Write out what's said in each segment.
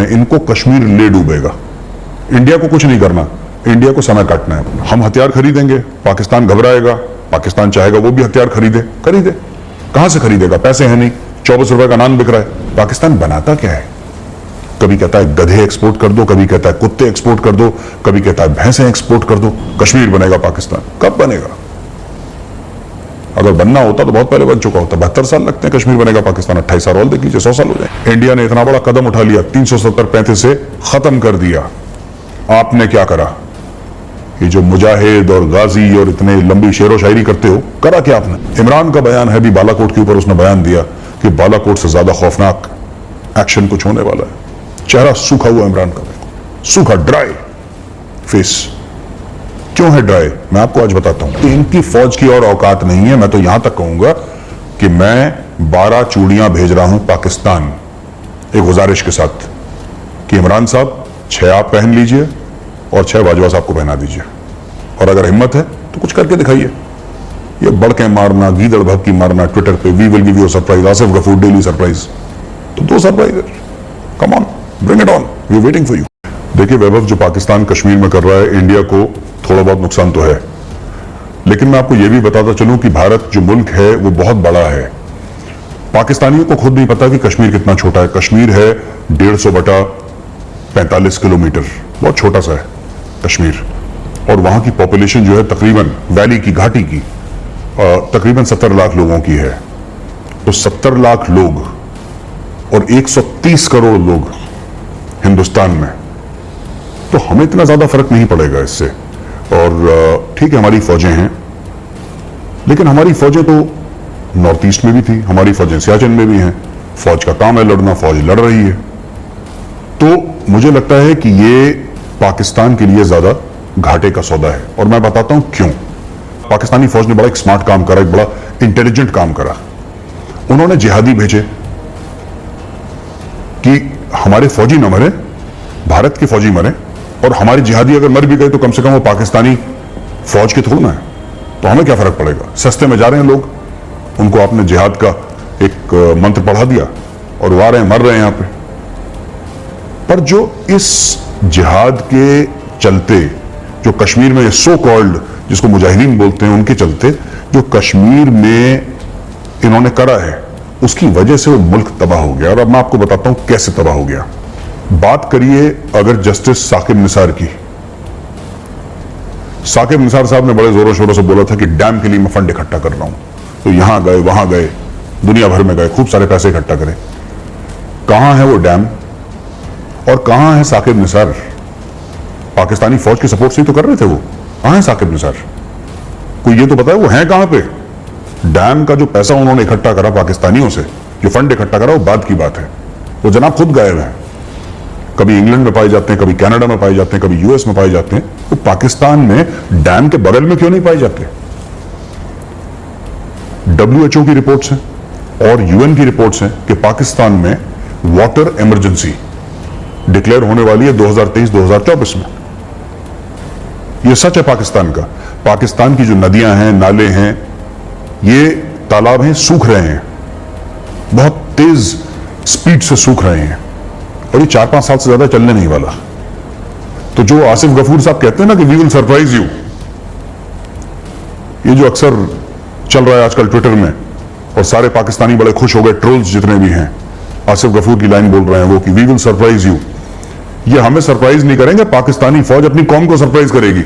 इनको कश्मीर ले डूबेगा। इंडिया को कुछ नहीं करना, इंडिया को समय काटना है। हम हथियार खरीदेंगे, पाकिस्तान घबराएगा, पाकिस्तान चाहेगा वो भी हथियार खरीदे। कहां से खरीदेगा? पैसे हैं नहीं, 24 रुपए का नान बिक रहा है। पाकिस्तान बनाता क्या है? कभी कहता है गधे एक्सपोर्ट कर दो, कभी कहता है कुत्ते एक्सपोर्ट कर दो, कभी कहता है भैंसें एक्सपोर्ट कर दो। कश्मीर बनेगा पाकिस्तान? कब बनेगा? अगर बनना होता तो बहुत पहले बन चुका होता। 72 साल लगते हैं कश्मीर बनेगा पाकिस्तान, 28 साल और देख लीजिए, 100 साल हो जाए। इंडिया ने इतना बड़ा कदम उठा लिया, 370-35 से खत्म कर दिया। आपने क्या करा? ये जो मुजाहिद और गाजी और इतने लंबी शेरो शायरी करते हो, करा क्या आपने? इमरान का बयान है भी बालाकोट के ऊपर, उसने बयान दिया कि बालाकोट से ज्यादा खौफनाक एक्शन कुछ होने वाला है। चेहरा सूखा हुआ इमरान का, सूखा, ड्राई फेस। क्यों है ड्राई? मैं आपको आज बताता हूं। इनकी फौज की और औकात नहीं है। मैं तो यहां तक कहूंगा कि मैं 12 चूड़ियां भेज रहा हूं पाकिस्तान, एक गुजारिश के साथ कि इमरान साहब 6 आप पहन लीजिए और 6 बाजवा साहब को पहना दीजिए, और अगर हिम्मत है तो कुछ करके दिखाइए। ये बड़के मारना, गीदड़ भक्की मारना ट्विटर पे, we will give you surprise, Asif Ghafoor daily surprise, तो 2 surprise, come on, bring it on, we are waiting for you. देखिए वैभव, जो पाकिस्तान कश्मीर में कर रहा है, इंडिया को थोड़ा बहुत नुकसान तो है, लेकिन मैं आपको यह भी बताता चलूं कि भारत जो मुल्क है वो बहुत बड़ा है। पाकिस्तानियों को खुद नहीं पता कि कश्मीर कितना छोटा है। कश्मीर है 150/45 किलोमीटर, बहुत छोटा सा है कश्मीर, और वहां की पॉपुलेशन जो है तकरीबन वैली की, घाटी की, तकरीबन 70 लाख लोगों की है। तो 70 लाख लोग और 130 करोड़ लोग हिंदुस्तान में, तो हमें इतना ज्यादा फर्क नहीं पड़ेगा इससे। और ठीक है, हमारी फौजें हैं, लेकिन हमारी फौजें तो नॉर्थ ईस्ट में भी थी, हमारी फौजें सियाचिन में भी हैं। फौज का काम है लड़ना, फौज लड़ रही है। तो मुझे लगता है कि ये पाकिस्तान के लिए ज्यादा घाटे का सौदा है, और मैं बताता हूं क्यों। पाकिस्तानी फौज ने बड़ा एक स्मार्ट काम करा, एक बड़ा इंटेलिजेंट काम करा। उन्होंने जिहादी भेजे कि हमारे फौजी न मरे, भारत के फौजी मरे, और हमारे जिहादी अगर मर भी गए तो कम से कम वो पाकिस्तानी फौज के थोड़ा ना है, तो हमें क्या फर्क पड़ेगा। सस्ते में जा रहे हैं लोग, उनको आपने जिहाद का एक मंत्र पढ़ा दिया और वो आ रहे हैं, मर रहे हैं यहां पे। पर जो इस जिहाद के चलते, जो कश्मीर में सो कॉल्ड, जिसको मुजाहिदीन बोलते हैं, उनके चलते जो कश्मीर में इन्होंने करा है, उसकी वजह से वो मुल्क तबाह हो गया। और अब मैं आपको बताता हूं कैसे तबाह हो गया। बात करिए अगर जस्टिस साकिब निसार की। साकिब निसार साहब ने बड़े जोरों शोरों से बोला था कि डैम के लिए मैं फंड इकट्ठा कर रहा हूं, तो यहां गए, वहां गए, दुनिया भर में गए, खूब सारे पैसे इकट्ठा करें। कहां है वो डैम और कहां है साकिब निसार? पाकिस्तानी फौज की सपोर्ट से ही तो कर रहे थे वो। कहां है साकिब निसार? कोई ये तो बताए वो है कहां पे? डैम का जो पैसा उन्होंने इकट्ठा करा पाकिस्तानियों से, जो फंड इकट्ठा करा, वो बात की बात है। वो जनाब खुद गायब है। कभी इंग्लैंड में पाए जाते हैं, कभी कनाडा में पाए जाते हैं, कभी यूएस में पाए जाते हैं। तो पाकिस्तान में डैम के बगल में क्यों नहीं पाए जाते? WHO की रिपोर्ट्स हैं और UN की रिपोर्ट्स हैं कि पाकिस्तान में वाटर इमरजेंसी डिक्लेयर होने वाली है 2023-2024 में। यह सच है पाकिस्तान का। पाकिस्तान की जो नदियां हैं, नाले हैं, ये तालाब हैं, सूख रहे हैं, बहुत तेज स्पीड से सूख रहे हैं, और ये 4-5 साल से ज्यादा चलने नहीं वाला। तो जो आसिफ गफूर साहब कहते हैं ना कि वी विल सरप्राइज यू, ये जो अक्सर चल रहा है आजकल ट्विटर में, और सारे पाकिस्तानी बड़े खुश हो गए, ट्रोल्स जितने भी हैं, आसिफ गफूर की लाइन बोल रहे हैं वो कि वी विल सरप्राइज यू। ये हमें सरप्राइज नहीं करेंगे, पाकिस्तानी फौज अपनी कौम को सरप्राइज करेगी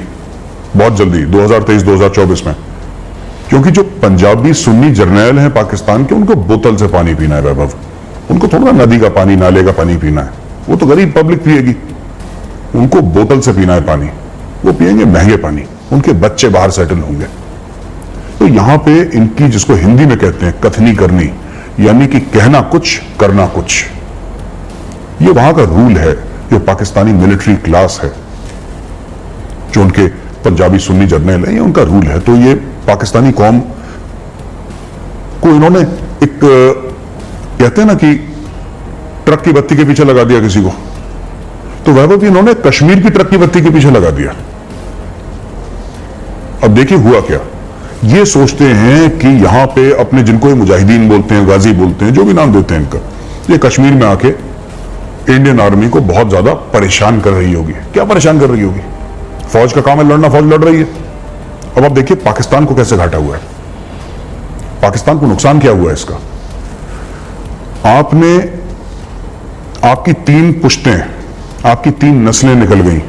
बहुत जल्दी 2023-2024 में। क्योंकि जो पंजाबी सुन्नी जर्नैल हैं पाकिस्तान के, उनको बोतल से पानी पीना है वैभव। उनको थोड़ा नदी का पानी, नाले का पानी पीना है, वो तो गरीब पब्लिक पिएगी। उनको बोतल से पीना है पानी, वो पिएंगे महंगे पानी, उनके बच्चे बाहर सेटल होंगे। तो यहां पे इनकी, जिसको हिंदी में कहते हैं कथनी करनी, यानी कि कहना कुछ करना कुछ, ये वहां का रूल है। जो पाकिस्तानी मिलिट्री क्लास है, जो उनके पंजाबी सुन्नी जर्नल है, ये उनका रूल है। तो ये पाकिस्तानी कौम को इन्होंने एक, कहते हैं ना कि ट्रक की बत्ती के पीछे लगा दिया किसी को, तो वह भी इन्होंने कश्मीर की ट्रक की बत्ती के पीछे लगा दिया। अब देखिए हुआ क्या। ये सोचते हैं कि यहां पे अपने, जिनको ये मुजाहिदीन बोलते हैं, गाजी बोलते हैं, जो भी नाम देते हैं इनका, ये कश्मीर में आके इंडियन आर्मी को बहुत ज्यादा परेशान कर रही होगी। क्या परेशान कर रही होगी? फौज का काम है लड़ना, फौज लड़ रही है। अब आप देखिए पाकिस्तान को कैसे घाटा हुआ है, पाकिस्तान को नुकसान क्या हुआ है इसका। आपकी 3 पुश्तें, आपकी 3 नस्लें निकल गई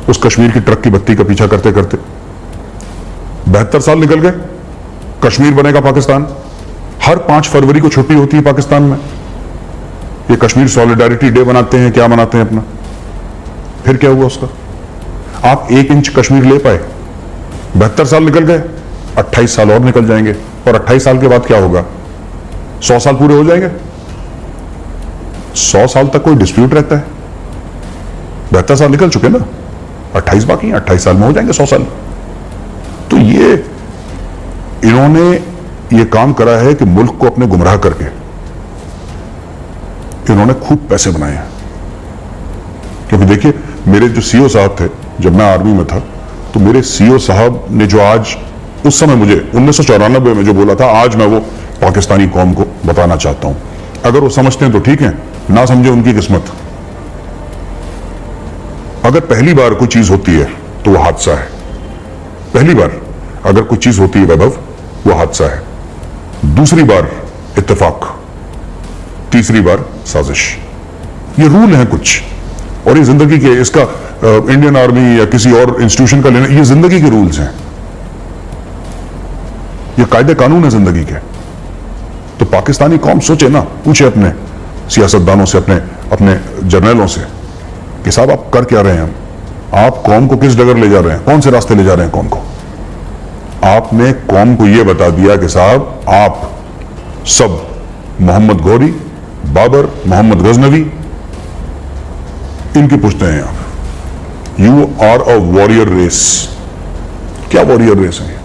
उस कश्मीर की ट्रक की बत्ती का पीछा करते करते। 72 साल निकल गए, कश्मीर बनेगा पाकिस्तान। हर 5 फरवरी को छुट्टी होती है पाकिस्तान में। ये कश्मीर सॉलिडारिटी डे बनाते हैं, क्या मनाते हैं अपना। फिर क्या हुआ उसका? आप 1 इंच कश्मीर ले पाए? 72 साल निकल गए, 28 साल और निकल जाएंगे, और 28 साल के बाद क्या होगा? 100 साल पूरे हो जाएंगे। 100 साल तक कोई डिस्प्यूट रहता है? 72 साल निकल चुके ना, 28 बाकी हैं, 28 साल में हो जाएंगे 100 साल। तो इन्होंने ये काम करा है कि मुल्क को अपने गुमराह करके इन्होंने खूब पैसे बनाए हैं। क्योंकि देखिए मेरे जो सीओ साहब थे, जब मैं आर्मी में था, तो मेरे सीओ साहब ने जो आज उस समय मुझे 1994 में जो बोला था, आज मैं वो पाकिस्तानी कौम को बताना चाहता हूं। अगर वो समझते हैं तो ठीक है, ना समझे उनकी किस्मत। अगर पहली बार कोई चीज होती है तो वो हादसा है। पहली बार अगर कोई चीज होती है वैभव, वो हादसा है। दूसरी बार इत्तेफाक, तीसरी बार साजिश। ये रूल है कुछ, और ये जिंदगी के, इसका इंडियन आर्मी या किसी और इंस्टीट्यूशन का लेना, ये जिंदगी के रूल्स हैं, ये कायदे कानून है जिंदगी के। तो पाकिस्तानी कौम सोचे ना, पूछे अपने सियासतदानों से, अपने जर्नलों से कि साहब आप कर क्या रहे हैं, आप कौम को किस डगर ले जा रहे हैं, कौन से रास्ते ले जा रहे हैं कौम को। आपने कौम को यह बता दिया कि साहब आप सब मोहम्मद गौरी, बाबर, मोहम्मद गजनवी, इनकी पुश्ते हैं आप। You are a warrior race. क्या वॉरियर रेस है?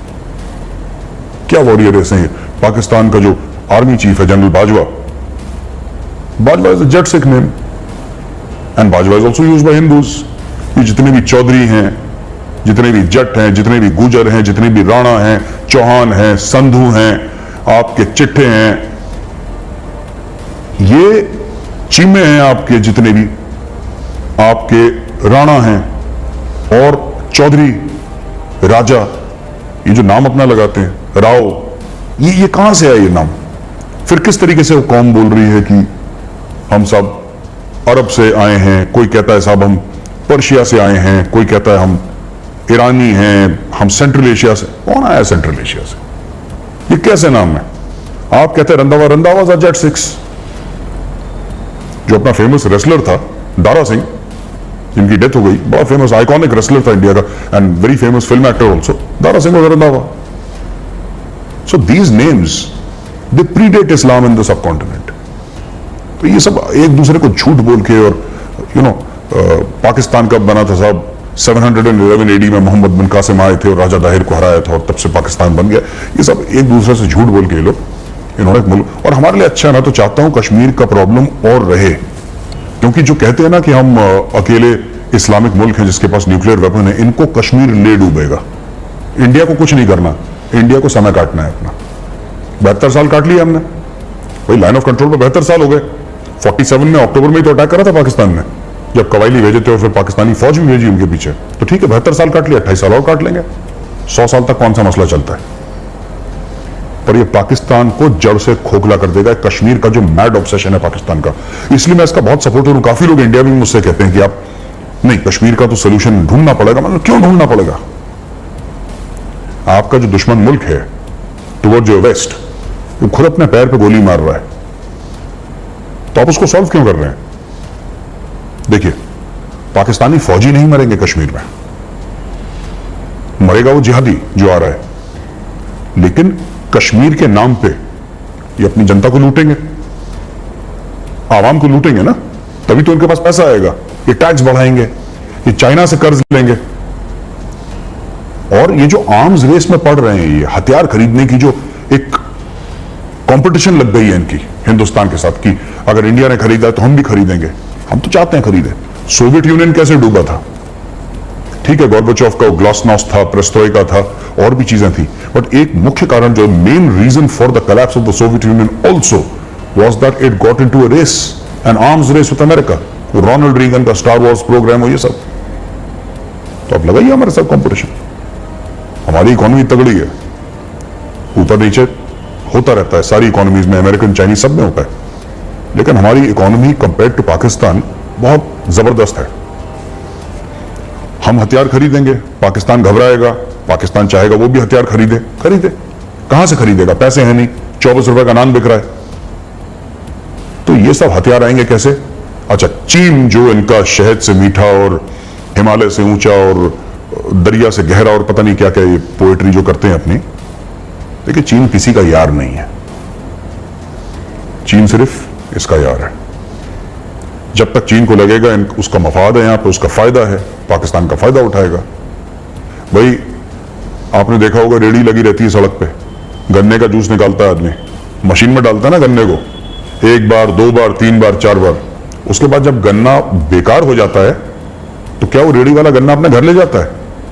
क्या वॉरियर रेस है? पाकिस्तान का जो आर्मी चीफ है general Bajwa, Bajwa is a Jat Sikh name, and Bajwa is also use by Hindus. ये जितने भी चौधरी हैं, जितने भी जट हैं, जितने भी गुजर हैं, जितने भी राणा हैं, चौहान हैं, संधू हैं, आपके चिट्ठे हैं, ये चीमे हैं, आपके जितने भी आपके राणा हैं और चौधरी, राजा, ये जो नाम अपना लगाते हैं, राव, ये कहां से आया ये नाम? फिर किस तरीके से वो कौम बोल रही है कि हम सब अरब से आए हैं, कोई कहता है साहब हम पर्शिया से आए हैं, कोई कहता है हम ईरानी हैं, हम सेंट्रल एशिया से। कौन आया सेंट्रल एशिया से? ये कैसे नाम है? आप कहते हैं Randhawa, Randhawa was a jet 6। जो अपना फेमस रेसलर था दारा सिंह, जिनकी डेथ हो गई, बड़ा फेमस आइकॉनिक रेसलर था इंडिया का and very famous film actor also, Dara Singh was Randhawa. So these names they predate Islam in the subcontinent. तो ये सब एक दूसरे को झूठ बोल के, और पाकिस्तान कब बना था साहब? 711 AD में मोहम्मद बिन कासिम आए थे और राजा दाहिर को हराया था, और तब से पाकिस्तान बन गया। ये सब एक दूसरे से झूठ बोल के ये लोग, इन्होंने एक मुल्क, और हमारे लिए अच्छा ना, तो चाहता हूं कश्मीर का प्रॉब्लम और रहे। क्योंकि जो कहते हैं ना कि हम अकेले इस्लामिक मुल्क हैं जिसके पास न्यूक्लियर वेपन है, इनको कश्मीर ले डूबेगा। इंडिया को कुछ नहीं करना, इंडिया को समय काटना है अपना। 72 साल काट लिया हमने भाई, लाइन ऑफ कंट्रोल पे 72 साल हो गए। 47 में अक्टूबर में ही तो अटैक करा था पाकिस्तान ने, जब कवायली भेजे थे और फिर पाकिस्तानी फौज भी भेजी उनके पीछे। तो ठीक है 72 साल काट लिया, 28 साल और काट लेंगे, 100 साल तक कौन सा मसला चलता है। पर ये पाकिस्तान को जड़ से खोखला कर देगा, कश्मीर का जो मैड ऑब्सेशन है पाकिस्तान का। इसलिए मैं इसका बहुत सपोर्टर हूं। काफी लोग इंडिया में मुझसे कहते हैं कि आप नहीं, कश्मीर का तो सोल्यूशन ढूंढना पड़ेगा। मतलब क्यों ढूंढना पड़ेगा? आपका जो दुश्मन मुल्क है टुवर्ड योर वेस्ट, वो खुद अपने पैर पे गोली मार रहा है, तो आप उसको सॉल्व क्यों कर रहे हैं? देखिए पाकिस्तानी फौजी नहीं मरेंगे कश्मीर में, मरेगा वो जिहादी जो आ रहा है, लेकिन कश्मीर के नाम पे ये अपनी जनता को लूटेंगे, आवाम को लूटेंगे ना, तभी तो उनके पास पैसा आएगा। ये टैक्स बढ़ाएंगे, ये चाइना से कर्ज लेंगे, और ये जो आर्म्स रेस में पड़ रहे हैं, ये हथियार खरीदने की जो एक कंपटीशन लग गई है इनकी हिंदुस्तान के साथ, कि अगर इंडिया ने खरीदा तो हम भी खरीदेंगे। हम तो चाहते हैं खरीदे। सोवियत यूनियन कैसे डूबा था? ठीक है, गोर्बाचोव का ग्लासनॉस्ट था, पेरेस्ट्रोइका था, और भी चीजें थी, बट एक मुख्य कारण, जो main reason for the collapse of the Soviet Union also was that it got into a race an arms race with America, Ronald Reagan का स्टार वॉर्स प्रोग्राम हो, ये सब। तो अब लगाइए हमारे साथ कंपटीशन। हमारी इकोनॉमी तगड़ी है, ऊपर नीचे होता रहता है, सारी इकोनॉमीज में, अमेरिकन चाइनीज सब में होता है, लेकिन हमारी इकोनॉमी कंपेयर टू पाकिस्तान बहुत जबरदस्त है। हम हथियार खरीदेंगे, पाकिस्तान घबराएगा, पाकिस्तान चाहेगा वो भी हथियार खरीदे। कहां से खरीदेगा? पैसे हैं नहीं, 24 रुपए का नान बिक रहा है। तो ये सब हथियार आएंगे कैसे? अच्छा, चीन जो इनका शहद से मीठा और हिमालय से ऊंचा और दरिया से गहरा और पता नहीं क्या क्या ये पोएट्री जो करते हैं अपनी, देखिए चीन किसी का यार नहीं है, चीन सिर्फ इसका यार है। जब तक चीन को लगेगा उसका मफाद है यहां पर, उसका फायदा है, पाकिस्तान का फायदा उठाएगा। भाई आपने देखा होगा रेड़ी लगी रहती है सड़क पे, गन्ने का जूस निकालता है आदमी, मशीन में डालता है ना गन्ने को, 1 बार 2 बार 3 बार 4 बार, उसके बाद जब गन्ना बेकार हो जाता है तो क्या वो रेड़ी वाला गन्ना अपने घर ले जाता है?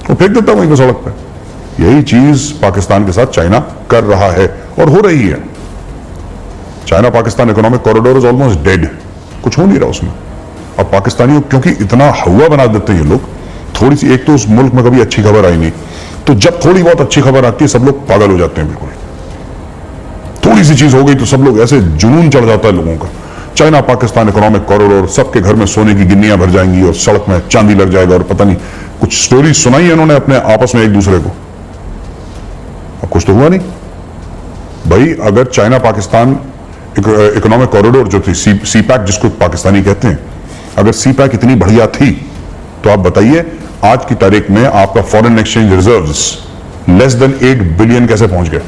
वो फेंक देता है वहीं पे सड़क पे। यही चीज पाकिस्तान के साथ चाइना कर रहा है और हो रही है। China Pakistan economic corridor is almost dead, कुछ हो नहीं रहा उसमें। अब पाकिस्तानियों क्योंकि इतना हवा बना देते हैं ये लोग, थोड़ी सी, एक तो उस मुल्क में कभी अच्छी खबर आई नहीं, तो जब थोड़ी बहुत अच्छी खबर आती है सब लोग पागल हो जाते हैं बिल्कुल। थोड़ी सी चीज हो गई तो सब लोग ऐसे जुनून चढ़ जाता है लोगों का। चाइना पाकिस्तान इकोनॉमिक कॉरिडोर, सबके घर में सोने की गिन्नियां भर जाएंगी और सड़क में चांदी लग जाएगा और पता नहीं कुछ स्टोरी सुनाई है उन्होंने अपने आपस में एक दूसरे को। अब कुछ तो हुआ नहीं भाई। अगर चाइना पाकिस्तान इकोनॉमिक कॉरिडोर जो थी, सीपैक जिसको पाकिस्तानी कहते हैं, अगर सीपैक इतनी बढ़िया थी तो आप बताइए आज की तारीख में आपका foreign exchange reserves less than 8 billion कैसे पहुंच गए?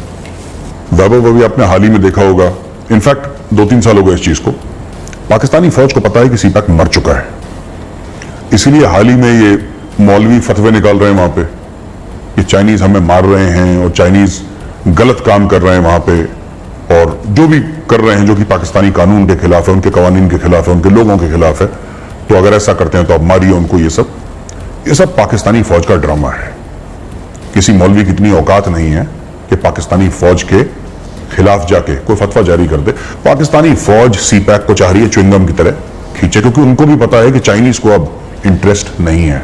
वैभव भी आपने हाल ही में देखा होगा, इनफैक्ट 2-3 साल हो गए इस चीज को। पाकिस्तानी फौज को पता है कि सीपैक मर चुका है, इसीलिए हाल ही में ये मौलवी फतवे निकाल रहे हैं वहां पे कि चाइनीज हमें मार रहे हैं और चाइनीज गलत काम कर रहे हैं वहां पे, और जो भी कर रहे हैं जो कि पाकिस्तानी कानून के खिलाफ है, उनके कवानीन के खिलाफ है, उनके लोगों के खिलाफ है। तो अगर ऐसा करते हैं तो आप मारिए उनको। ये सब पाकिस्तानी फौज का ड्रामा है। किसी मौलवी की इतनी औकात नहीं है कि पाकिस्तानी फौज के खिलाफ जाके कोई फतवा जारी कर दे। पाकिस्तानी फौज सीपैक को चाह रही है च्युइंगम की तरह खींचे, क्योंकि उनको भी पता है कि चाइनीज को अब इंटरेस्ट नहीं है,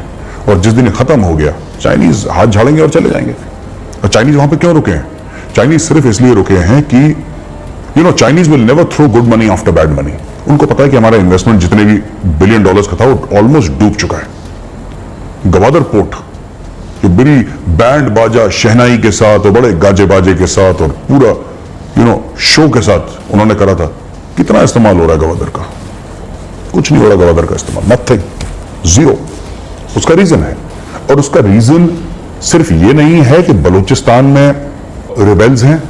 और जिस दिन खत्म हो गया चाइनीज हाथ झाड़ेंगे और चले जाएंगे। और चाइनीज वहां पे क्यों रुके हैं? चाइनीज सिर्फ इसलिए रुके हैं कि Chinese will never throw good money after bad money. उनको पता है कि हमारा इन्वेस्टमेंट जितने भी $1 बिलियन का था वो ऑलमोस्ट डूब चुका है। गवादर पोर्ट जो बड़ी बैंड बाजा शहनाई के साथ और बड़े गाजे बाजे के साथ और पूरा शो के साथ उन्होंने करा था, कितना इस्तेमाल हो रहा है गवादर का? कुछ नहीं हो रहा गवादर का इस्तेमाल, नथिंग, जीरो। उसका रीजन है, और उसका रीजन सिर्फ ये नहीं है कि बलूचिस्तान में रिबेल्स हैं,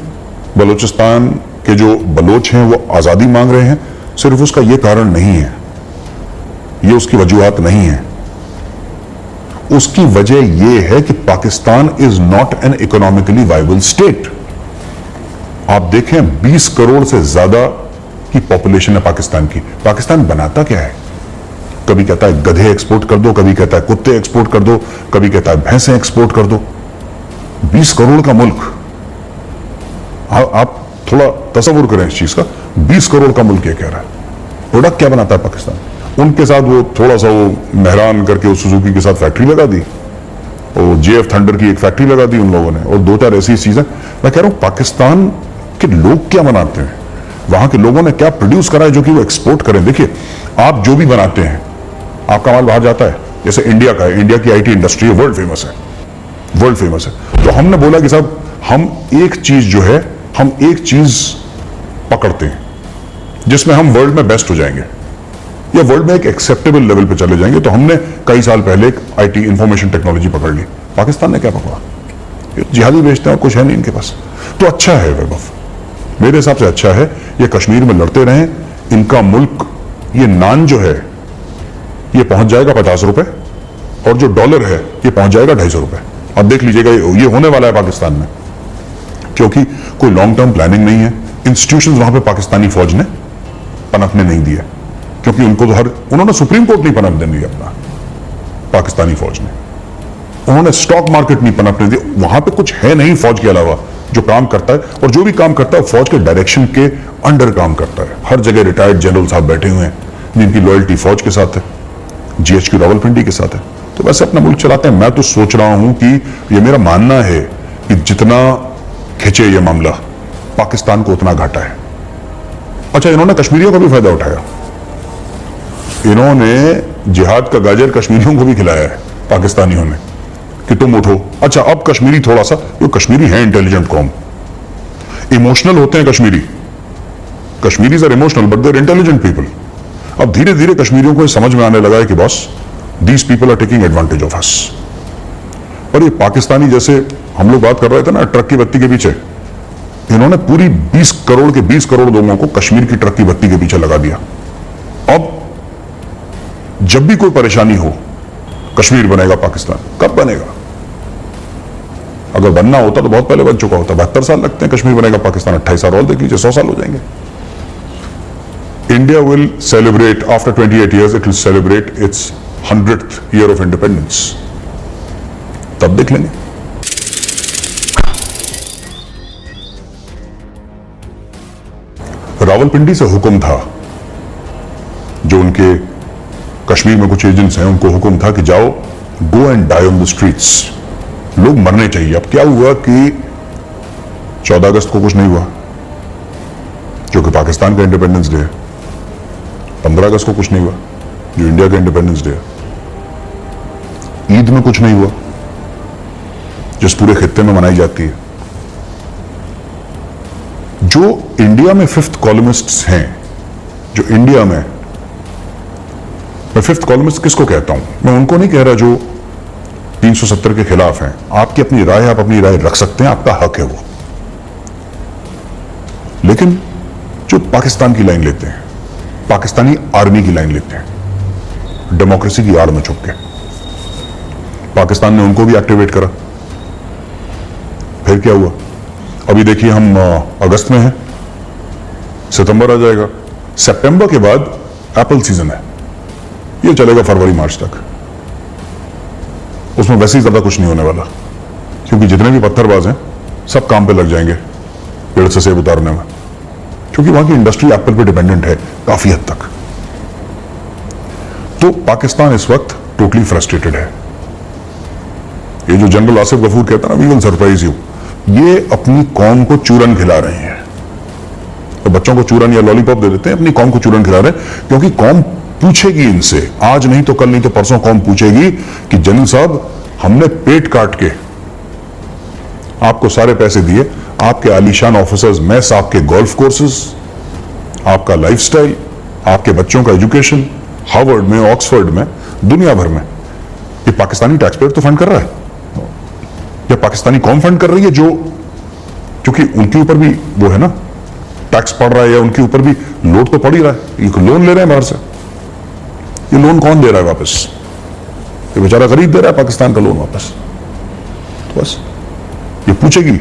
बलूचिस्तान के जो बलोच हैं वो आजादी मांग रहे हैं, सिर्फ उसका ये कारण नहीं है, ये उसकी वजूहात नहीं है। उसकी वजह यह है कि Pakistan is not an economically viable state. आप देखें 20 करोड़ से ज्यादा की पॉपुलेशन है पाकिस्तान की। पाकिस्तान बनाता क्या है? कभी कहता है गधे एक्सपोर्ट कर दो, कभी कहता है कुत्ते एक्सपोर्ट कर दो, कभी कहता है भैंसें एक्सपोर्ट कर दो। 20 करोड़ का मुल्क, आप थोड़ा तसव्वुर करें इस चीज का। 20 करोड़ का मुल्क ये कह रहा है, प्रोडक्ट क्या बनाता है पाकिस्तान? उनके साथ वो थोड़ा सा वो मेहरान करके उस सुजुकी के साथ फैक्ट्री लगा दी, और JF थंडर की एक फैक्ट्री लगा दी उन लोगों ने, और 2-4 ऐसी चीजें। मैं कह रहा हूं पाकिस्तान के लोग क्या बनाते हैं, वहां के लोगों ने क्या प्रोड्यूस करा है जो कि वो एक्सपोर्ट करें। देखिए आप जो भी बनाते हैं आपका माल बाहर जाता है, जैसे इंडिया का है, इंडिया की IT इंडस्ट्री है, वर्ल्ड फेमस है, वर्ल्ड फेमस है। तो हमने बोला कि साहब हम एक चीज जो है, हम एक चीज पकड़ते हैं जिसमें हम वर्ल्ड में बेस्ट हो जाएंगे या वर्ल्ड में एक एक्सेप्टेबल लेवल पे चले जाएंगे। तो हमने कई साल पहले एक IT इंफॉर्मेशन टेक्नोलॉजी पकड़ ली। पाकिस्तान ने क्या पकड़ा? जिहादी बेचते हैं और कुछ है नहीं इनके पास। तो अच्छा है वैभव, मेरे हिसाब से अच्छा है, ये कश्मीर में लड़ते रहें। इनका मुल्क, ये नान जो है ये पहुंच जाएगा 50 रुपए, और जो डॉलर है ये पहुंच जाएगा 250 रुपए। अब देख लीजिएगा ये होने वाला है पाकिस्तान में, क्योंकि कोई लॉन्ग टर्म प्लानिंग नहीं है। इंस्टीट्यूशंस वहां पे पाकिस्तानी फौज ने पनपने नहीं दिया, क्योंकि उनको तो उन्होंने सुप्रीम कोर्ट नहीं पनप देने दिया अपना, पाकिस्तानी फौज ने। उन्होंने स्टॉक मार्केट नहीं पनपने दिया। वहां पे कुछ है नहीं फौज के अलावा जो काम करता है, और जो भी काम करता है फौज के डायरेक्शन के अंडर काम करता है। हर जगह रिटायर्ड जनरल साहब बैठे हुए हैं, जिनकी लॉयल्टी फौज के साथ है, जीएचक्यू रावलपिंडी के साथ है, तो वैसे अपना मुल्क चलाते हैं। मैं तो सोच रहा हूं कि ये मेरा मानना है कि जितना खिंचे ये मामला, पाकिस्तान को उतना घाटा है। अच्छा, इन्होंने कश्मीरियों का भी फायदा उठाया, इन्होंने जिहाद का गाजर कश्मीरियों को भी खिलाया है पाकिस्तानियों ने कि तुम उठो। अच्छा, अब कश्मीरी थोड़ा सा, जो कश्मीरी है इंटेलिजेंट कौम, इमोशनल होते हैं Kashmiris are emotional but they're intelligent people. अब धीरे धीरे कश्मीरियों को समझ में आने लगा है कि boss these people are taking advantage of us. और ये पाकिस्तानी, जैसे हम लोग बात कर रहे थे ना ट्रक की बत्ती के पीछे, इन्होंने पूरी 20 करोड़ लोगों को कश्मीर की ट्रक की बत्ती के पीछे लगा दिया। अब जब भी कोई परेशानी हो, कश्मीर बनेगा पाकिस्तान, कब बनेगा? अगर बनना होता तो बहुत पहले बन चुका होता। 72 साल लगते हैं कश्मीर बनेगा पाकिस्तान, 28 साल और देख लीजिए, 100 साल हो जाएंगे। India will celebrate after 28 years, it will celebrate it's 100th year of independence, तब देख लेंगे। रावलपिंडी से हुक्म था, जो उनके कश्मीर में कुछ एजेंट्स हैं, उनको हुक्म था कि जाओ, go and die on the streets, लोग मरने चाहिए। अब क्या हुआ कि 14 अगस्त को कुछ नहीं हुआ, जो कि पाकिस्तान का इंडिपेंडेंस डे है। 15 अगस्त को कुछ नहीं हुआ, जो इंडिया का इंडिपेंडेंस डे है। ईद में कुछ नहीं हुआ, जिस पूरे खित्ते में मनाई जाती है। जो इंडिया में फिफ्थ कॉलमिस्ट्स हैं, जो इंडिया में, मैं फिफ्थ कॉलमिस्ट किसको कहता हूं? मैं उनको नहीं कह रहा जो 370 के खिलाफ हैं। आपकी अपनी राय, आप अपनी राय रख सकते हैं, आपका हक है वो। लेकिन जो पाकिस्तान की लाइन लेते हैं, पाकिस्तानी आर्मी की लाइन लेते हैं, डेमोक्रेसी की आड़ में छुप के, पाकिस्तान ने उनको भी एक्टिवेट करा। फिर क्या हुआ? अभी देखिए, हम अगस्त में हैं, सितंबर आ जाएगा, सितंबर के बाद एप्पल सीजन है, ये चलेगा फरवरी मार्च तक। उसमें वैसे ही ज्यादा कुछ नहीं होने वाला, क्योंकि जितने भी पत्थरबाज हैं सब काम पे लग जाएंगे पेड़ से सेब उतारने में, क्योंकि वहां की इंडस्ट्री एप्पल पे डिपेंडेंट है काफी हद तक। तो पाकिस्तान इस वक्त टोटली फ्रस्ट्रेटेड है। ये जो जनरल आसिफ गफूर कहता है ना, वी विल सरप्राइज यू, ये अपनी कौम को चूरन खिला रहे हैं। तो बच्चों को चूरन या लॉलीपॉप दे देते हैं, अपनी कौम को चूरन खिला रहे हैं, क्योंकि कौम पूछेगी इनसे, आज नहीं तो कल नहीं तो परसों कौम पूछेगी कि जनरल साहब, हमने पेट काट के आपको सारे पैसे दिए, आपके आलीशान ऑफिसर्स, मैस, आपके गोल्फ कोर्सेज, आपका लाइफस्टाइल, आपके बच्चों का एजुकेशन, हार्वर्ड में, ऑक्सफोर्ड में, दुनिया भर में, ये पाकिस्तानी टैक्स पेयर तो फंड कर रहा है, या पाकिस्तानी कौम फंड कर रही है, जो क्योंकि उनके ऊपर भी वो है ना, टैक्स पड़ रहा है, या उनके ऊपर भी लोड तो पड़ ही रहा है। ये लोन ले रहे हैं बाहर से, ये लोन कौन दे रहा है वापस? ये बेचारा गरीब दे रहा है पाकिस्तान का लोन वापस। तो बस ये पूछेगी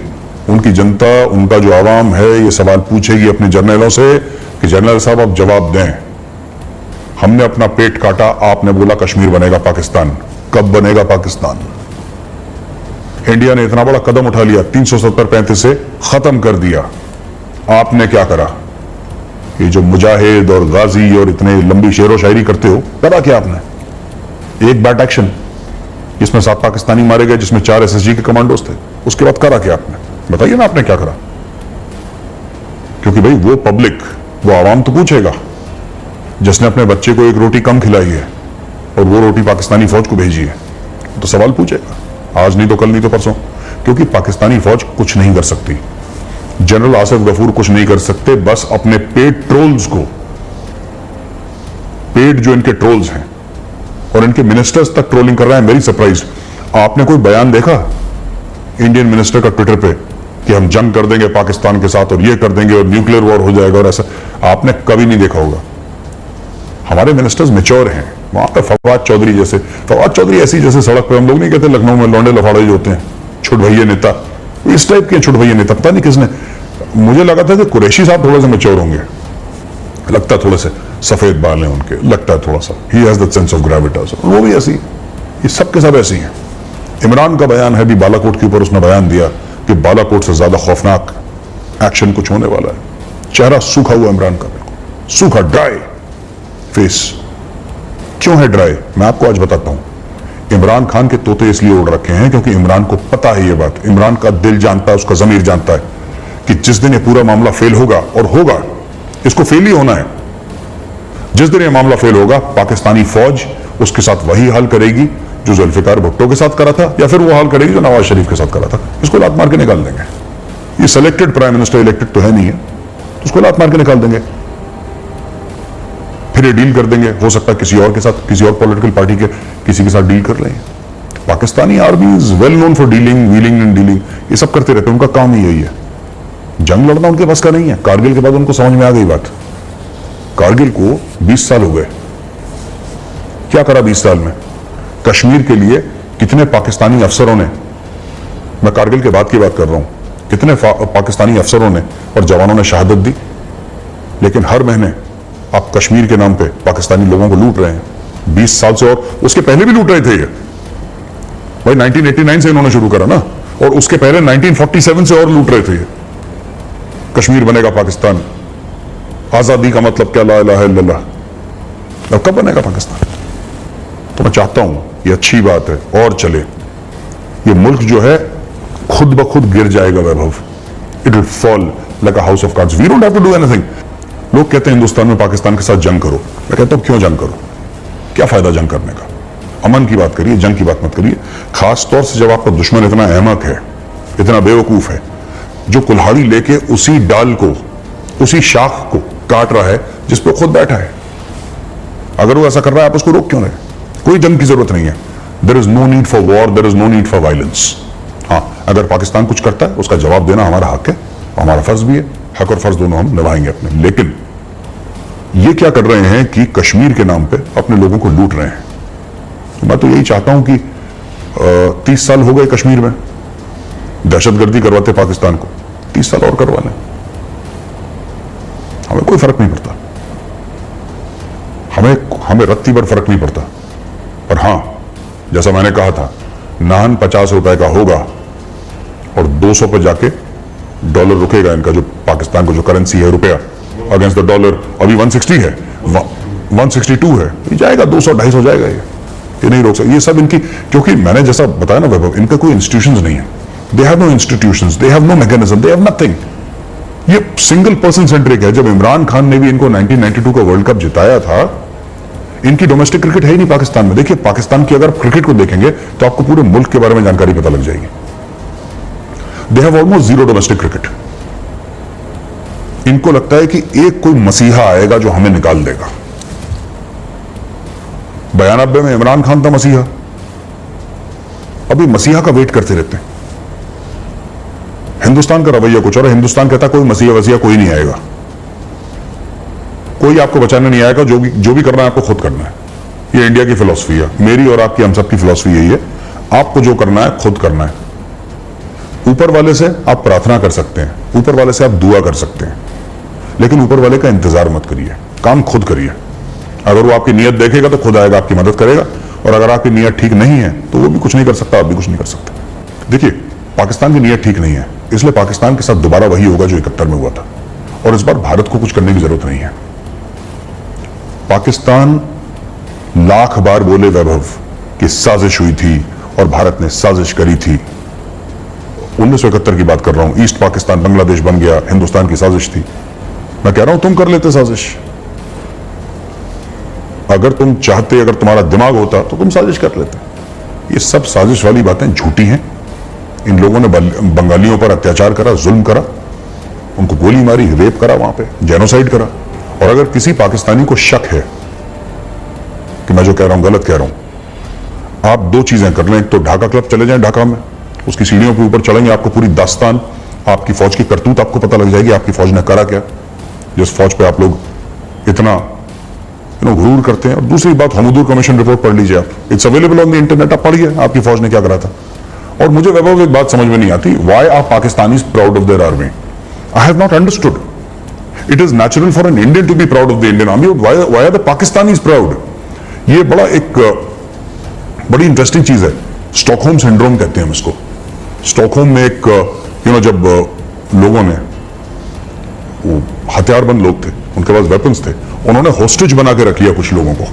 उनकी जनता, उनका जो आवाम है, ये सवाल पूछेगी अपने जर्नलों से कि जनरल साहब आप जवाब दें, हमने अपना पेट काटा, आपने बोला कश्मीर बनेगा पाकिस्तान, कब बनेगा पाकिस्तान? इंडिया ने इतना बड़ा कदम उठा लिया, 370-35 से खत्म कर दिया, आपने क्या करा? ये जो मुजाहिद और गाजी और इतने लंबी शेरो शायरी करते हो, करा क्या आपने? एक बैट एक्शन, जिसमें 7 पाकिस्तानी मारे गए, जिसमें 4 SSG के कमांडोज थे, उसके बाद करा क्या आपने? बताइए ना आपने क्या करा? क्योंकि भाई वो पब्लिक, वो आवाम तो पूछेगा, जिसने अपने बच्चे को एक रोटी कम खिलाई है और वो रोटी पाकिस्तानी फौज को भेजी है, तो सवाल पूछेगा, आज नहीं तो कल नहीं तो परसों। क्योंकि पाकिस्तानी फौज कुछ नहीं कर सकती, जनरल आसिफ गफूर कुछ नहीं कर सकते, बस अपने पेड ट्रोल्स को, पेड जो इनके ट्रोल्स हैं और इनके मिनिस्टर्स तक ट्रोलिंग कर रहे हैं। वेरी सरप्राइज, आपने कोई बयान देखा इंडियन मिनिस्टर का ट्विटर पे कि हम जंग कर देंगे पाकिस्तान के साथ और ये कर देंगे और न्यूक्लियर वॉर हो जाएगा और ऐसा? आपने कभी नहीं देखा होगा। हमारे मिनिस्टर्स मेच्योर हैं। वहां पे फवाद चौधरी जैसे, फवाद चौधरी ऐसी जैसे सड़क पे हम लोग नहीं कहते लखनऊ में लौंडे लफाड़े जो होते हैं, छुटभैया नेता, इस टाइप के छुटभैया नेता। पता नहीं किसने, मुझे लगा था कि कुरैशी साहब थोड़े से मेच्योर होंगे, लगता थोड़े से सफेद बाल हैं उनके, लगता है थोड़ा सा, he has the sense of gravity, वो भी ऐसी, ये सब के सब ऐसी हैं। इमरान का बयान है भी बालाकोट के ऊपर, उसने बयान दिया कि बालाकोट से ज्यादा खौफनाक एक्शन कुछ होने वाला है। चेहरा सूखा हुआ इमरान का, बिल्कुल सूखा, ड्राई। फेस क्यों है ड्राई, मैं आपको आज बताता हूं। इमरान खान के तोते इसलिए उड़ रखे हैं क्योंकि इमरान को पता है ये बात, इमरान का दिल जानता है, उसका जमीर जानता है कि जिस दिन ये पूरा मामला फेल होगा, और होगा, इसको फेल ही होना है, जिस दिन ये मामला फेल होगा, पाकिस्तानी फौज उसके साथ वही हाल करेगी जो जुल्फिकार भुट्टो के साथ करा था, या फिर वो हाल करेगी जो नवाज शरीफ के साथ करा था। इसको लात मार के निकाल देंगे। ये सेलेक्टेड प्राइम मिनिस्टर इलेक्टेड तो है नहीं है, तो उसको लात मार के निकाल देंगे, फिर ये डील कर देंगे। हो सकता है किसी और के साथ, किसी और पॉलिटिकल पार्टी के किसी के साथ डील कर रहे हैं। Pakistani army is well known for dealing, wheeling and dealing, ये सब करते रहते हैं, उनका काम ही यही है। जंग लड़ना उनके पास का नहीं है। कारगिल के बाद उनको समझ में आ गई बात। कारगिल को 20 साल हो गए, क्या करा 20 साल में? कश्मीर के लिए कितने पाकिस्तानी अफसरों ने, मैं कारगिल के बाद की बात कर रहा हूं, कितने पाकिस्तानी अफसरों ने और जवानों ने शहादत दी, लेकिन हर महीने आप कश्मीर के नाम पे पाकिस्तानी लोगों को लूट रहे हैं 20 साल से, और उसके पहले भी लूट रहे थे ये भाई। 1989 से इन्होंने शुरू करा ना, और उसके पहले 1947 से और लूट रहे थे ये। कश्मीर बनेगा पाकिस्तान, आजादी का मतलब क्या, ला इलाहा इल्लल्लाह। अब कब बनेगा पाकिस्तान? तो मैं चाहता हूं, ये अच्छी बात है और चले। ये मुल्क जो है खुद ब खुद गिर जाएगा Vaibhav, it will fall like a house of cards, we don't have to do anything. लोग कहते हैं हिंदुस्तान में पाकिस्तान के साथ जंग करो, मैं कहता हूं क्यों जंग करो, क्या फायदा जंग करने का? अमन की बात करिए, जंग की बात मत करिए। खास तौर से जब आपका दुश्मन इतना अहमक है, इतना बेवकूफ है, जो कुल्हाड़ी लेके उसी डाल को, उसी शाख को काट रहा है जिस पर खुद बैठा है। अगर वो ऐसा कर रहा है, आप उसको रोक क्यों रहे? कोई जंग की जरूरत नहीं है। There is no need for war, there is no need for violence. हाँ, अगर पाकिस्तान कुछ करता है उसका जवाब देना हमारा हक है, हमारा फर्ज भी है। हक और फर्ज दोनों हम निभाएंगे अपने। लेकिन ये क्या कर रहे हैं कि कश्मीर के नाम पे अपने लोगों को लूट रहे हैं। तो मैं तो यही चाहता हूं कि 30 साल हो गए कश्मीर में दहशतगर्दी करवाते पाकिस्तान को, 30 साल और करवा लें, हमें कोई फर्क नहीं पड़ता, हमें रत्ती भर फर्क नहीं पड़ता। पर हां, जैसा मैंने कहा था, नान 50 रुपए का होगा और 200 पर जाके डॉलर रुकेगा इनका, जो पाकिस्तान को जो करेंसी है रुपया अगेंस्ट द डॉलर, अभी 160 है, 162 है, ये जाएगा 200-250 हो जाएगा। ये नहीं रोक सकते। ये सब इनकी, क्योंकि मैंने जैसा बताया ना वैभव, इनका कोई इंस्टीट्यूशंस नहीं है। They have no institutions, they have no mechanism, they have nothing. ये सिंगल पर्सन सेंट्रिक है। जब इमरान खान ने भी इनको 1992 का वर्ल्ड कप जिताया था, इनकी डोमेस्टिक क्रिकेट है ही नहीं पाकिस्तान में। देखिए, पाकिस्तान की अगर क्रिकेट को देखेंगे तो आपको पूरे मुल्क के बारे में जानकारी पता लग जाएगी। They have almost zero domestic cricket. इनको लगता है कि एक कोई मसीहा आएगा जो हमें निकाल देगा। 92 में इमरान खान था मसीहा, अभी मसीहा का वेट करते रहते हैं। हिंदुस्तान का रवैया कुछ और है। हिंदुस्तान कहता कोई मसीहा वसीहा कोई नहीं आएगा, कोई आपको बचाने नहीं आएगा, जो भी करना है आपको खुद करना है। ये इंडिया की फिलॉसफी है, मेरी और आपकी, हम सबकी फिलॉसफी यही है। आपको जो करना है खुद करना है। ऊपर वाले से आप प्रार्थना कर सकते हैं, ऊपर वाले से आप दुआ कर सकते हैं, लेकिन ऊपर वाले का इंतजार मत करिए, काम खुद करिए। अगर वो आपकी नीयत देखेगा तो खुद आएगा, आपकी मदद करेगा, और अगर आपकी नीयत ठीक नहीं है तो वो भी कुछ नहीं कर सकता, आप भी कुछ नहीं कर सकते। देखिए, पाकिस्तान की नीयत ठीक नहीं है, इसलिए पाकिस्तान के साथ दोबारा वही होगा जो 71 में हुआ था, और इस बार भारत को कुछ करने की जरूरत नहीं है। पाकिस्तान लाख बार बोले वैभव कि साजिश हुई थी और भारत ने साजिश करी थी। 1971 की बात कर रहा हूं, ईस्ट पाकिस्तान बांग्लादेश बन गया, हिंदुस्तान की साजिश थी। मैं कह रहा हूं तुम कर लेते साजिश। अगर तुम चाहते, अगर तुम्हारा दिमाग होता तो तुम साजिश कर लेते। ये सब साजिश वाली बातें झूठी हैं। इन लोगों ने बंगालियों पर अत्याचार करा, जुल्म करा, उनको गोली मारी, रेप करा, वहां पे जेनोसाइड करा। और अगर किसी पाकिस्तानी को शक है कि मैं जो कह रहा हूं गलत कह रहा हूं, आप दो चीजें कर लें। एक तो ढाका क्लब चले जाएं, ढाका में उसकी सीढ़ियों के ऊपर चलेंगे, आपको पूरी दास्तान, आपकी फौज की करतूत आपको पता लग जाएगी, आपकी फौज ने करा क्या, जिस फौज पे आप लोग इतना गुरूर करते हैं। और दूसरी बात, हमूदुर कमीशन रिपोर्ट पढ़ लीजिए आप, it's available on the internet, आप पढ़िए आपकी फौज ने क्या करा था। और मुझे वैभव एक बात समझ में नहीं आती, why are Pakistanis proud of their army? I have not understood. It is natural for an Indian to be proud of the Indian army, why are the Pakistanis proud? ये बड़ा एक बड़ी इंटरेस्टिंग चीज है। स्टॉकहोम सिंड्रोम कहते हैं हम इसको। स्टॉकहोम में एक जब लोगों ने, वो हथियारबंद लोग थे, उनके पास वेपन्स थे, उन्होंने होस्टेज बना के रख लिया कुछ लोगों को।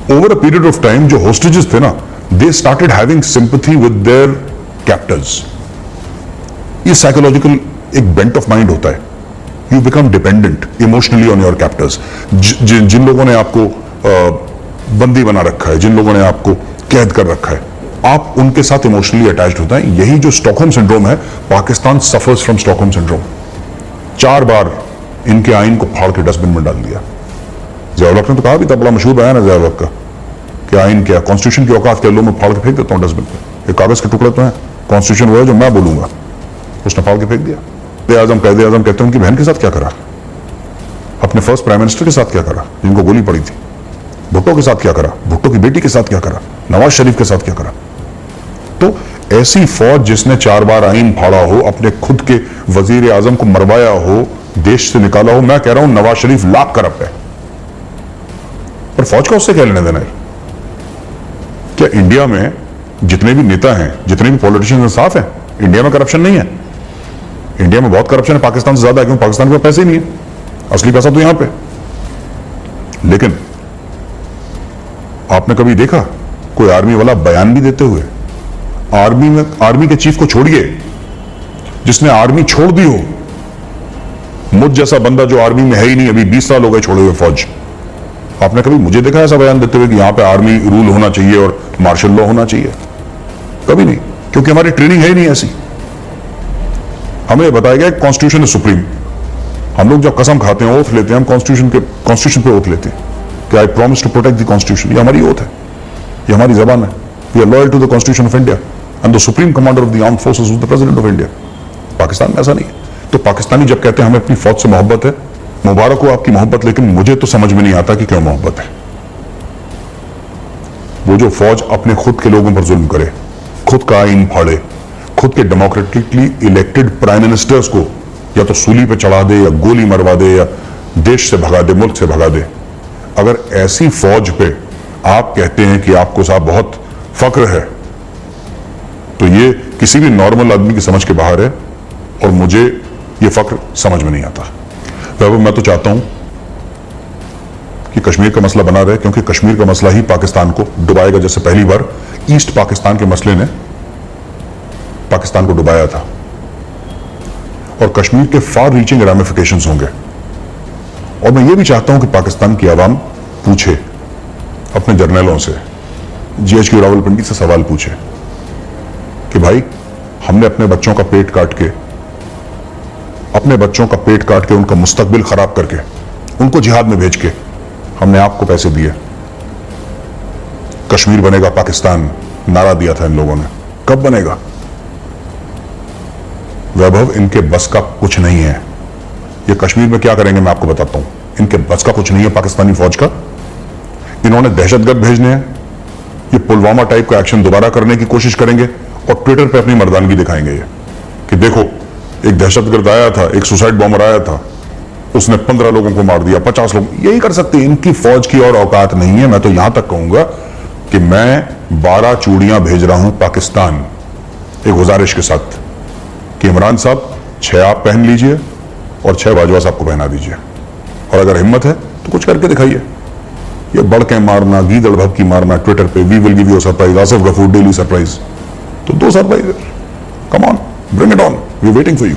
Over a period of time जो होस्टेजेस थे ना, they started having sympathy with their captors. ये साइकोलॉजिकल एक बेंट ऑफ माइंड होता है। You become dependent emotionally on your captors. जिन लोगों ने आपको बंदी बना रखा है, जिन लोगों ने आपको कैद कर रखा है, आप उनके साथ इमोशनली अटैच्ड होता है। यही जो स्टॉकहोम सिंड्रोम है, Pakistan suffers from Stockholm syndrome. 4 बार इनके आइन को फाड़ के डस्टबिन में डाल दिया। ज़ियाउल हक ने तो कहा भी था, बड़ा मशहूर बयान है ज़ियाउल हक का, कि आइन क्या, कॉन्स्टिट्यूशन की औकात क्या, लो मैं फाड़ के फेंक देता हूं डस्टबिन पे। ये कागज के टुकड़े तो हैं, कॉन्स्टिट्यूशन वो है जो मैं बोलूंगा। उसने फाड़ के फेंक दिया। कायदे आजम कहते हैं उनकी बहन के साथ क्या करा, अपने फर्स्ट प्राइम मिनिस्टर के साथ क्या करा जिनको गोली पड़ी थी, भुट्टो के साथ क्या करा, भुट्टो की बेटी के साथ क्या करा, नवाज शरीफ के साथ क्या करा। तो ऐसी फौज जिसने 4 बार आइन फाड़ा हो, अपने खुद के वजीर आजम को मरवाया हो, देश से निकाला हो, मैं कह रहा हूं नवाज शरीफ लाख करप्ट है, पर फौज का उससे क्या लेने देना है? क्या इंडिया में जितने भी नेता हैं, जितने भी पॉलिटिशियंस हैं, साफ है? इंडिया में करप्शन नहीं है? इंडिया में बहुत करप्शन है, पाकिस्तान से ज्यादा है, क्योंकि पाकिस्तान के पास पैसे ही नहीं है, असली पैसा तो यहां पे। लेकिन आपने कभी देखा कोई आर्मी वाला बयान भी देते हुए? आर्मी के चीफ को छोड़िए, जिसने आर्मी छोड़ दी हो, मुझ जैसा बंदा जो आर्मी में है ही नहीं, अभी 20 साल हो गए छोड़े हुए फौज, आपने कभी मुझे देखा ऐसा बयान देते हुए कि यहां पे आर्मी रूल होना चाहिए और मार्शल लॉ होना चाहिए? कभी नहीं, क्योंकि हमारी ट्रेनिंग है ही नहीं ऐसी। हमें बताया गया कॉन्स्टिट्यूशन इज सुप्रीम। हम लोग जब कसम खाते हैं, ओथ लेते हैं, हम कॉन्स्टिट्यूशन पे ओथ लेते हैं कि I promise to protect the constitution. ये हमारी ओथ है, ये हमारी जबान है। We are loyal to the constitution of India and the supreme commander of the armed forces is the president of India. Pakistan में ऐसा नहीं है। तो पाकिस्तानी जब कहते हैं हमें अपनी फौज से मोहब्बत है, मुबारक हो आपकी मोहब्बत, लेकिन मुझे तो समझ में नहीं आता कि क्यों मोहब्बत है। वो जो फौज अपने खुद के लोगों पर जुल्म करे, खुद का आइन फाड़े, खुद के डेमोक्रेटिकली इलेक्टेड प्राइम मिनिस्टर्स को या तो सूली पे चढ़ा दे, या गोली मरवा दे, या देश से भगा दे, मुल्क से भगा दे, अगर ऐसी फौज पे आप कहते हैं कि आपको साहब बहुत फक्र है, तो ये किसी भी नॉर्मल आदमी की समझ के बाहर है, और मुझे ये फक्र समझ में नहीं आता। तो मैं तो चाहता हूं कि कश्मीर का मसला बना रहे, क्योंकि कश्मीर का मसला ही पाकिस्तान को डुबाएगा। जैसे पहली बार ईस्ट पाकिस्तान के मसले ने पाकिस्तान को डुबाया था, और कश्मीर के फार रीचिंग रैमिफिकेशंस होंगे। और मैं ये भी चाहता हूं कि पाकिस्तान की आवाम पूछे अपने जर्नलों से, GHQ रावलपिंडी से सवाल पूछे कि भाई हमने अपने बच्चों का पेट काट के उनका मुस्तकबिल खराब करके, उनको जिहाद में भेज के हमने आपको पैसे दिए, कश्मीर बनेगा पाकिस्तान नारा दिया था इन लोगों ने, कब बनेगा? वैभव, इनके बस का कुछ नहीं है। ये कश्मीर में क्या करेंगे मैं आपको बताता हूं। इनके बस का कुछ नहीं है पाकिस्तानी फौज का। इन्होंने दहशतगर्द भेजने हैं, ये पुलवामा टाइप का एक्शन दोबारा करने की कोशिश करेंगे, और ट्विटर पे अपनी मर्दानगी दिखाएंगे ये कि देखो एक दहशतगर्द आया था, एक सुसाइड बॉम्बर आया था, उसने 15 लोगों को मार दिया, 50 लोग। यही कर सकते हैं, इनकी फौज की और औकात नहीं है। मैं तो यहां तक कहूंगा कि मैं 12 चूड़ियां भेज रहा हूं पाकिस्तान, एक गुजारिश के साथ कि इमरान साहब 6 आप पहन लीजिए और 6 बाजवा साहब को पहना दीजिए, और अगर हिम्मत है तो कुछ करके दिखाइए। ये बढ़ के मारना, गीदड़ भभकी मारना ट्विटर पे, we will give you surprise, Asif Ghafoor daily surprise, तो 2 surprise, come on, bring it on, we waiting for you.